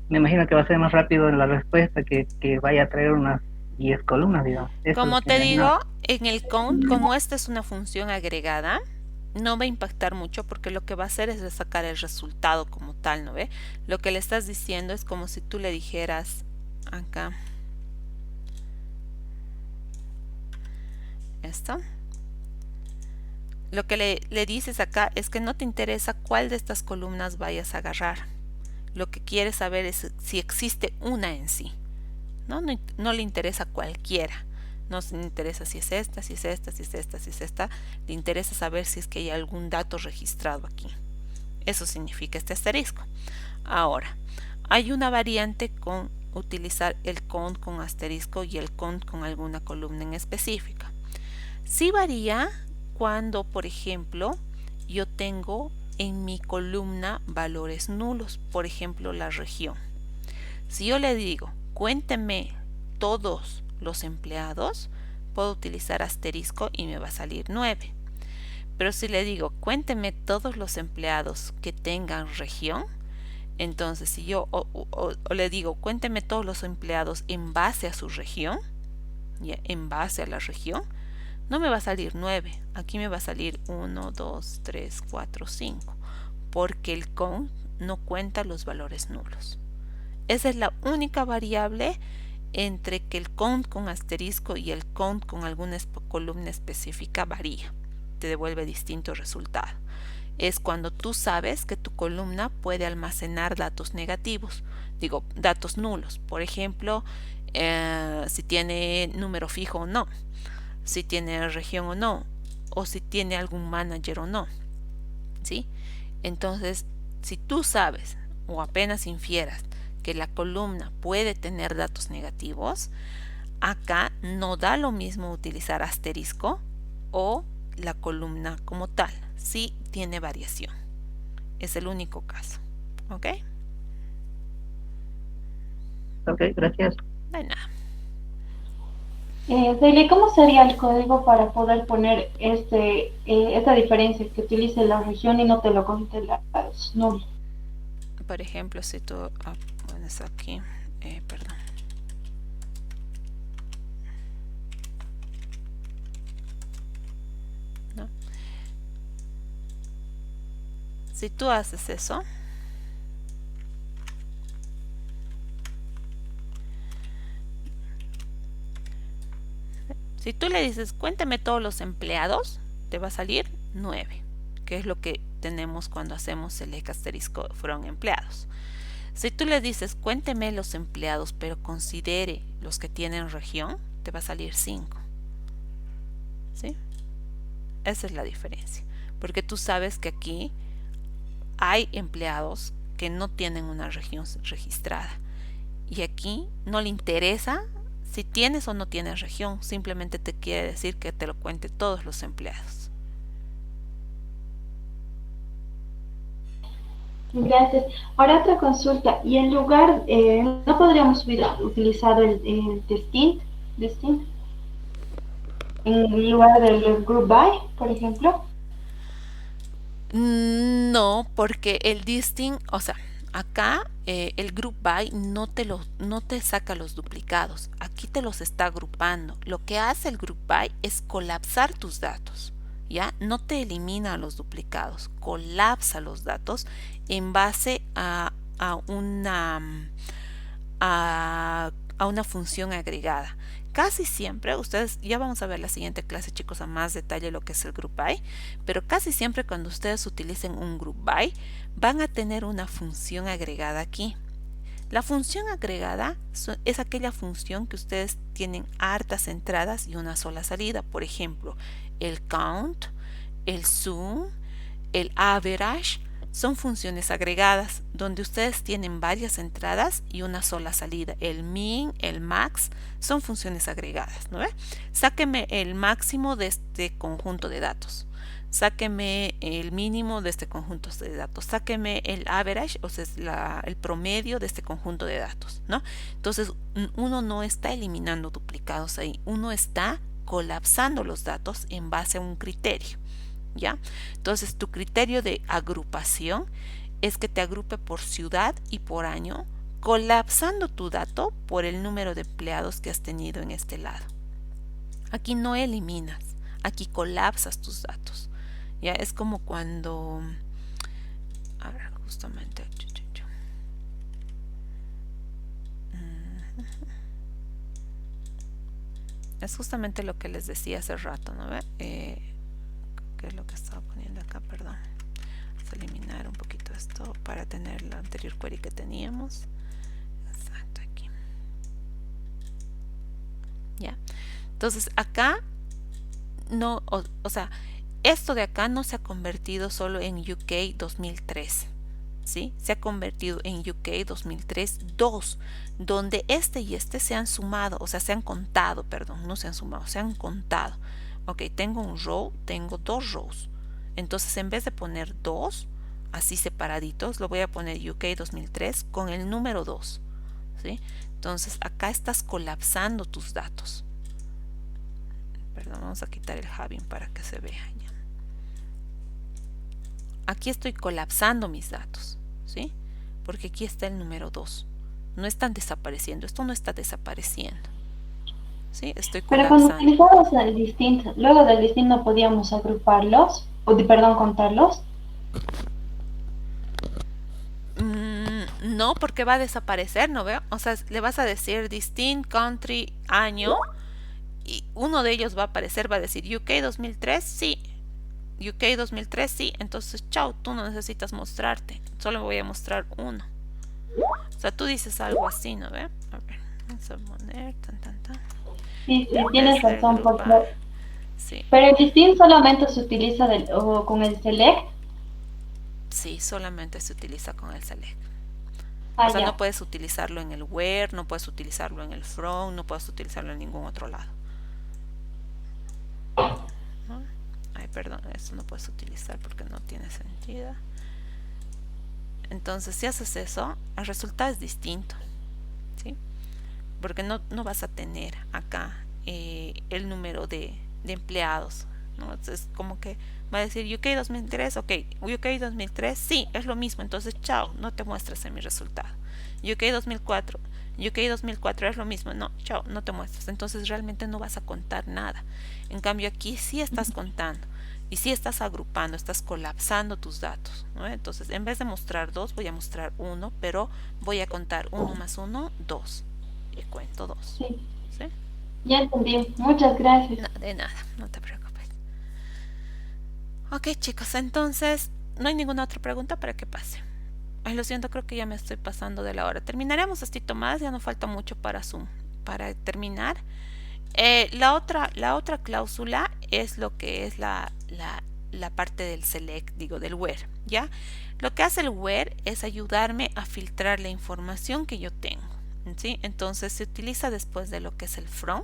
me imagino que va a ser más rápido en la respuesta que vaya a traer unas 10 columnas, digamos. Como te digo, en el count, como esta es una función agregada, no va a impactar mucho porque lo que va a hacer es sacar el resultado como tal, ¿no ve? Lo que le estás diciendo es como si tú le dijeras acá esto. Lo que le dices acá es que no te interesa cuál de estas columnas vayas a agarrar. Lo que quieres saber es si existe una en sí. No le interesa cualquiera. No le interesa si es esta, si es esta, si es esta, si es esta. Le interesa saber si es que hay algún dato registrado aquí. Eso significa este asterisco. Ahora, hay una variante con utilizar el count con asterisco y el count con alguna columna en específica. Sí varía cuando, por ejemplo, yo tengo en mi columna valores nulos, por ejemplo, la región. Si yo le digo, cuénteme todos los empleados, puedo utilizar asterisco y me va a salir 9. Pero si le digo, cuénteme todos los empleados que tengan región, entonces si yo o le digo, cuénteme todos los empleados en base a su región, ¿ya? En base a la región, no me va a salir 9, aquí me va a salir 1, 2, 3, 4, 5, porque el count no cuenta los valores nulos. Esa es la única variable entre que el count con asterisco y el count con alguna columna específica varía, te devuelve distinto resultado. Es cuando tú sabes que tu columna puede almacenar datos negativos, digo, datos nulos, por ejemplo, si tiene número fijo o no, si tiene región o no, o si tiene algún manager o no, ¿sí? Entonces, si tú sabes o apenas infieras que la columna puede tener datos negativos, acá no da lo mismo utilizar asterisco o la columna como tal, sí tiene variación. Es el único caso. ¿Ok? Ok, gracias. De nada. Celia, ¿cómo sería el código para poder poner esta diferencia que utilice la región y no te lo cuente las null? Por ejemplo, si tú pones aquí, perdón. ¿No? Si tú haces eso, si tú le dices cuéntame todos los empleados, te va a salir 9, que es lo que tenemos cuando hacemos select asterisco from empleados. Si tú le dices cuénteme los empleados, pero considere los que tienen región, te va a salir 5. ¿Sí? Esa es la diferencia. Porque tú sabes que aquí hay empleados que no tienen una región registrada. Y aquí no le interesa si tienes o no tienes región. Simplemente te quiere decir que te lo cuente todos los empleados. Gracias. Ahora otra consulta. Y en lugar, ¿no podríamos utilizar el distinct en lugar del group by, por ejemplo? No, porque el distinct, o sea, acá el group by no te saca los duplicados. Aquí te los está agrupando. Lo que hace el group by es colapsar tus datos. ¿Ya? No te elimina los duplicados, colapsa los datos en base a una función agregada. Casi siempre, ustedes, ya vamos a ver la siguiente clase, chicos, a más detalle lo que es el group by, pero casi siempre cuando ustedes utilicen un group by, van a tener una función agregada aquí. La función agregada es aquella función que ustedes tienen hartas entradas y una sola salida. Por ejemplo, el count, el sum, el average, son funciones agregadas donde ustedes tienen varias entradas y una sola salida. El min, el max, son funciones agregadas, ¿no ve? Sáqueme el máximo de este conjunto de datos. Sáqueme el mínimo de este conjunto de datos. Sáqueme el average, o sea, el promedio de este conjunto de datos, ¿no? Entonces, uno no está eliminando duplicados ahí. Uno está colapsando los datos en base a un criterio. ¿Ya? Entonces tu criterio de agrupación es que te agrupe por ciudad y por año, colapsando tu dato por el número de empleados que has tenido en este lado. Aquí no eliminas, aquí colapsas tus datos. Ya es como cuando, a ver, justamente, es justamente lo que les decía hace rato, ¿no ve? Que es lo que estaba poniendo acá, perdón. Vamos a eliminar un poquito esto para tener la anterior query que teníamos. Exacto, aquí. Ya. Entonces acá no, o sea, esto de acá no se ha convertido solo en UK 2003. ¿Sí? Se ha convertido en UK 2003 2, donde este y este se han sumado, o sea, se han contado, perdón, no se han sumado, se han contado. Ok, tengo un row, tengo dos rows. Entonces, en vez de poner dos, así separaditos, lo voy a poner UK 2003 con el número 2. ¿Sí? Entonces, acá estás colapsando tus datos. Perdón, vamos a quitar el having para que se vea. Ya. Aquí estoy colapsando mis datos. ¿Sí? Porque aquí está el número 2. No están desapareciendo. Esto no está desapareciendo. ¿Sí? Estoy colapsando. Pero cuando utilizamos el distinct, luego del distinct no podíamos agruparlos, perdón, contarlos. No, porque va a desaparecer, ¿no veo? O sea, le vas a decir distinct, country, año, y uno de ellos va a aparecer, va a decir UK 2003, sí. UK 2003, sí. Entonces, chao, tú no necesitas mostrarte. Solo voy a mostrar uno. O sea, tú dices algo así, ¿no ve? A ver, vamos a poner Sí, tienes razón, porque... Sí. Pero el distinct solamente se utiliza con el select. Sí, solamente se utiliza con el select. O sea, no puedes utilizarlo en el where, no puedes utilizarlo en el from, no puedes utilizarlo en ningún otro lado. ¿No? Ay, perdón, eso no puedes utilizar porque no tiene sentido. Entonces, si haces eso, el resultado es distinto, ¿sí? Porque no vas a tener acá el número de empleados, ¿no? Es como que va a decir UK 2003, ok, UK 2003, sí, es lo mismo, entonces chao, no te muestras en mi resultado. UK 2004, UK 2004 es lo mismo, no, chao, no te muestras. Entonces realmente no vas a contar nada. En cambio aquí sí estás contando y sí estás agrupando, estás colapsando tus datos, ¿no? Entonces en vez de mostrar dos, voy a mostrar uno, pero voy a contar 1 más 1, 2. Y cuento 2. Sí, ¿Sí? ya entendí. Muchas gracias. No, de nada, no te preocupes. Ok, chicos, entonces no hay ninguna otra pregunta para que pase. Ay, lo siento, creo que ya me estoy pasando de la hora. Terminaremos esto más, ya no falta mucho para Zoom, para terminar. La otra cláusula es lo que es la parte del select, digo, del where, ¿ya? Lo que hace el where es ayudarme a filtrar la información que yo tengo, ¿sí? Entonces se utiliza después de lo que es el from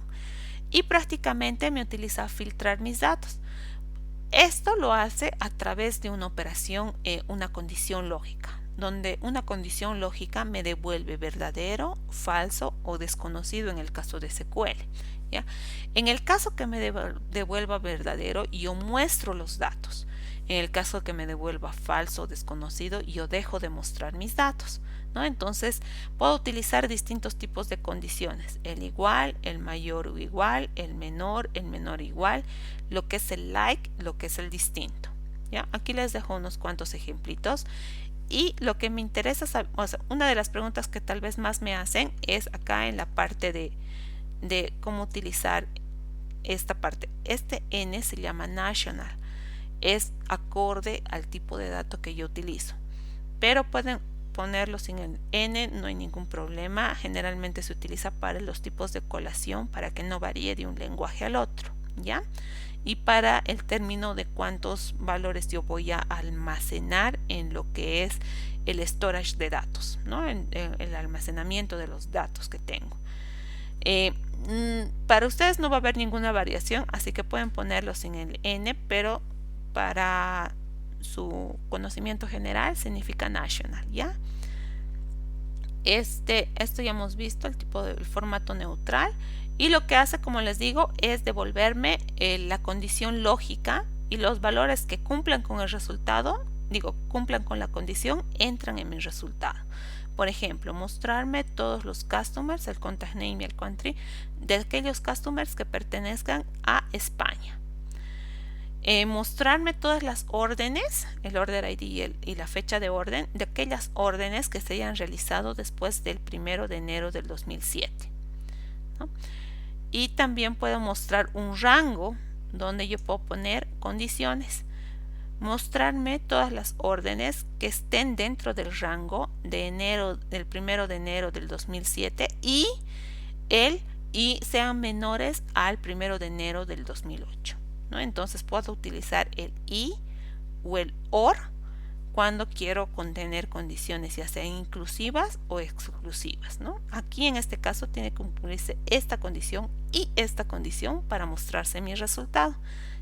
y prácticamente me utiliza a filtrar mis datos. Esto lo hace a través de una operación, una condición lógica, donde una condición lógica me devuelve verdadero, falso o desconocido en el caso de SQL. ¿Ya? En el caso que me devuelva verdadero, yo muestro los datos. En el caso que me devuelva falso o desconocido, yo dejo de mostrar mis datos, ¿no? Entonces puedo utilizar distintos tipos de condiciones: el igual, el mayor o igual, el menor igual, lo que es el like, lo que es el distinto. ¿Ya? Aquí les dejo unos cuantos ejemplitos. Y lo que me interesa saber, o sea, una de las preguntas que tal vez más me hacen es acá en la parte de cómo utilizar esta parte. Este N se llama national, es acorde al tipo de dato que yo utilizo, pero pueden ponerlo sin el N, no hay ningún problema. Generalmente se utiliza para los tipos de colación, para que no varíe de un lenguaje al otro, ¿ya? Y para el término de cuántos valores yo voy a almacenar en lo que es el storage de datos, ¿no? En el almacenamiento de los datos que tengo. Para ustedes no va a haber ninguna variación, así que pueden ponerlo sin el N, pero para su conocimiento general significa national, ¿ya? Esto ya hemos visto, el tipo del formato neutral, y lo que hace, como les digo, es devolverme la condición lógica, y los valores que cumplan con el resultado, cumplan con la condición, entran en mi resultado. Por ejemplo, mostrarme todos los customers, el contact name y el country, de aquellos customers que pertenezcan a España. Mostrarme todas las órdenes, el order ID y la fecha de orden, de aquellas órdenes que se hayan realizado después del 1 de enero del 2007. ¿No? Y también puedo mostrar un rango donde yo puedo poner condiciones. Mostrarme todas las órdenes que estén dentro del rango de del 1 de enero del 2007 y sean menores al 1 de enero del 2008, ¿no? Entonces puedo utilizar el y o el or cuando quiero contener condiciones, ya sean inclusivas o exclusivas, ¿no? Aquí en este caso tiene que cumplirse esta condición y esta condición para mostrarse mi resultado.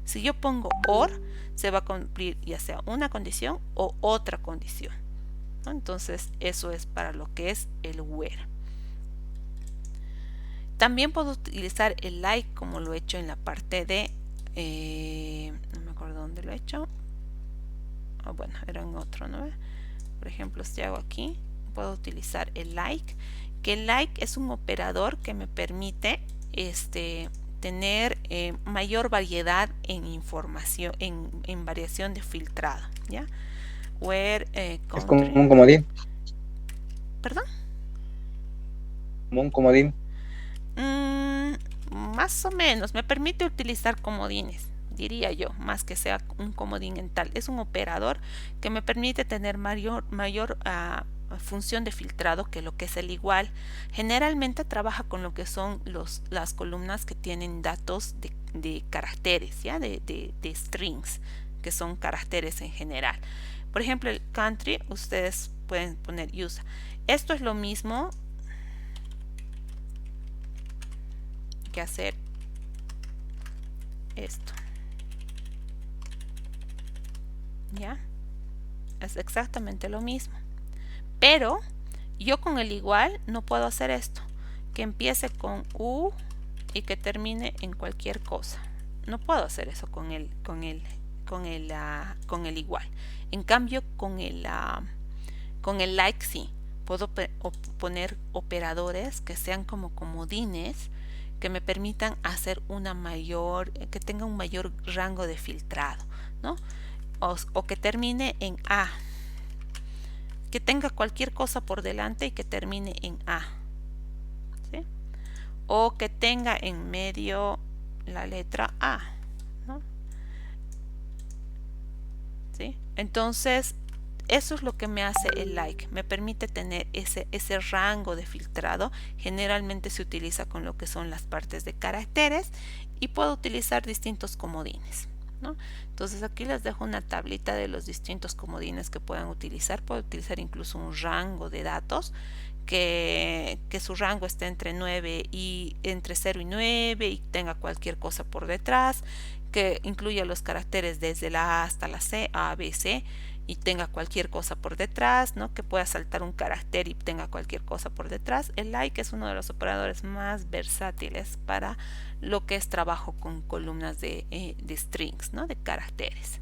Si yo pongo or, se va a cumplir ya sea una condición o otra condición, ¿no? Entonces eso es para lo que es el where. También puedo utilizar el like, como lo he hecho en la parte de no me acuerdo dónde lo he hecho. Bueno, era en otro, ¿no? Por ejemplo, si hago aquí, puedo utilizar el like, que el like es un operador que me permite tener mayor variedad en información, en variación de filtrado, ¿ya? Where, es como un comodín. ¿Perdón? Como un comodín. Más o menos, me permite utilizar comodines, diría yo, más que sea un comodín en tal. Es un operador que me permite tener mayor función de filtrado que lo que es el igual. Generalmente trabaja con lo que son las columnas que tienen datos de caracteres, ¿ya? De strings, que son caracteres en general. Por ejemplo, el country, ustedes pueden poner use. Esto es lo mismo que hacer esto, ¿ya? Es exactamente lo mismo. Pero yo con el igual no puedo hacer esto, que empiece con U y que termine en cualquier cosa. No puedo hacer eso con el igual. En cambio con el like sí. Puedo poner operadores que sean como comodines que me permitan hacer que tenga un mayor rango de filtrado, ¿no? O que termine en A, que tenga cualquier cosa por delante y que termine en A, ¿sí? O que tenga en medio la letra A, ¿no? ¿Sí? Entonces eso es lo que me hace el like, me permite tener ese rango de filtrado. Generalmente se utiliza con lo que son las partes de caracteres y puedo utilizar distintos comodines, ¿no? Entonces aquí les dejo una tablita de los distintos comodines que puedan utilizar. Puedo utilizar incluso un rango de datos que su rango esté entre 0 y 9 y tenga cualquier cosa por detrás, que incluya los caracteres desde la A hasta la C, A, B, C, y tenga cualquier cosa por detrás, ¿no? Que pueda saltar un carácter y tenga cualquier cosa por detrás. El like es uno de los operadores más versátiles para lo que es trabajo con columnas de strings, ¿no? De caracteres.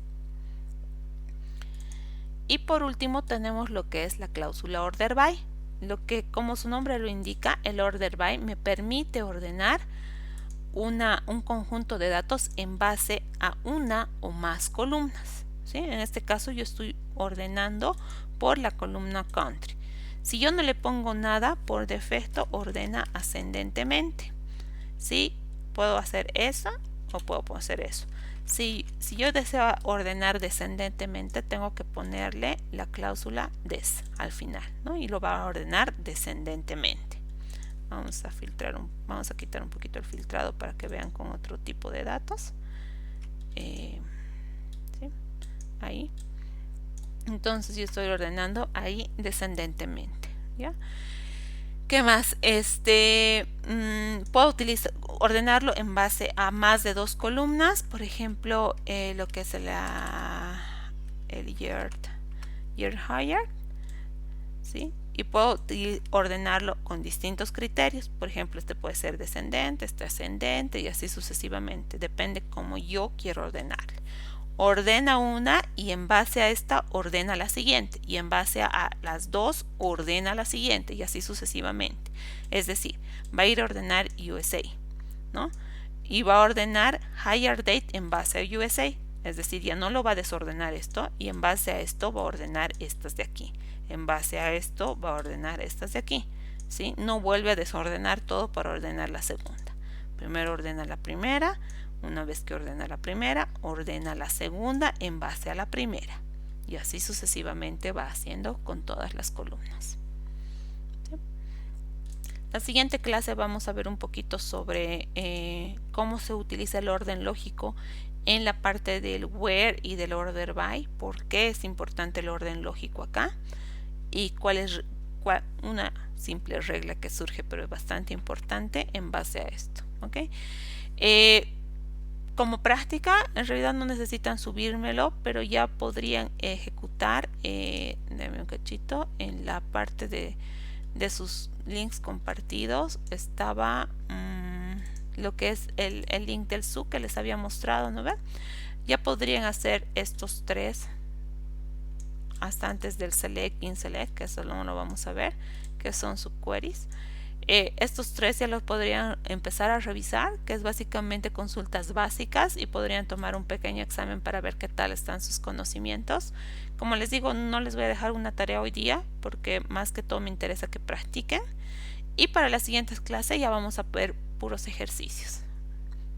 Y por último tenemos lo que es la cláusula order by, lo que, como su nombre lo indica, el order by me permite ordenar un conjunto de datos en base a una o más columnas, ¿sí? En este caso yo estoy ordenando por la columna country. Si yo no le pongo nada, por defecto ordena ascendentemente, ¿sí? Puedo hacer eso o puedo hacer eso. Si yo deseo ordenar descendentemente, tengo que ponerle la cláusula des al final, ¿no? Y lo va a ordenar descendentemente. Vamos a quitar un poquito el filtrado para que vean con otro tipo de datos. ¿Sí? Ahí. Entonces yo estoy ordenando ahí descendentemente, ¿ya? ¿Qué más? Puedo ordenarlo en base a más de 2 columnas. Por ejemplo, lo que es el year hire, ¿sí? Y puedo ordenarlo con distintos criterios. Por ejemplo, este puede ser descendente, este ascendente y así sucesivamente. Depende cómo yo quiero ordenarle. Ordena una y en base a esta ordena la siguiente. Y en base a las dos ordena la siguiente y así sucesivamente. Es decir, va a ir a ordenar USA, ¿no? Y va a ordenar hire date en base a USA. Es decir, ya no lo va a desordenar esto y en base a esto va a ordenar estas de aquí. En base a esto va a ordenar estas de aquí, ¿sí? No vuelve a desordenar todo para ordenar la segunda. Primero ordena la primera, una vez que ordena la primera, ordena la segunda en base a la primera. Y así sucesivamente va haciendo con todas las columnas. ¿Sí? La siguiente clase vamos a ver un poquito sobre cómo se utiliza el orden lógico en la parte del where y del order by, por qué es importante el orden lógico acá y cuál es una simple regla que surge pero es bastante importante en base a esto, ¿ok? Como práctica, en realidad no necesitan subírmelo, pero ya podrían ejecutar, denme un cachito, en la parte de sus links compartidos estaba lo que es el link del SU que les había mostrado, ¿no ven? Ya podrían hacer estos tres hasta antes del select, inselect, que eso no lo vamos a ver, que son subqueries. Estos tres ya los podrían empezar a revisar, que es básicamente consultas básicas y podrían tomar un pequeño examen para ver qué tal están sus conocimientos. Como les digo, no les voy a dejar una tarea hoy día porque más que todo me interesa que practiquen y para las siguientes clases ya vamos a ver puros ejercicios,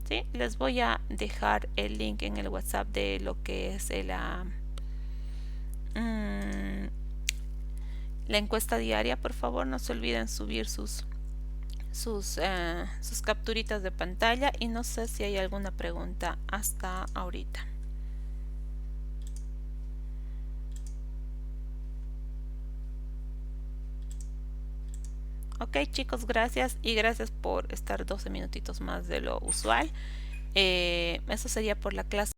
¿sí? Les voy a dejar el link en el WhatsApp de lo que es la encuesta diaria. Por favor, no se olviden subir sus capturitas de pantalla y no sé si hay alguna pregunta hasta ahorita. Ok, chicos, gracias y gracias por estar 12 minutitos más de lo usual. Eso sería por la clase.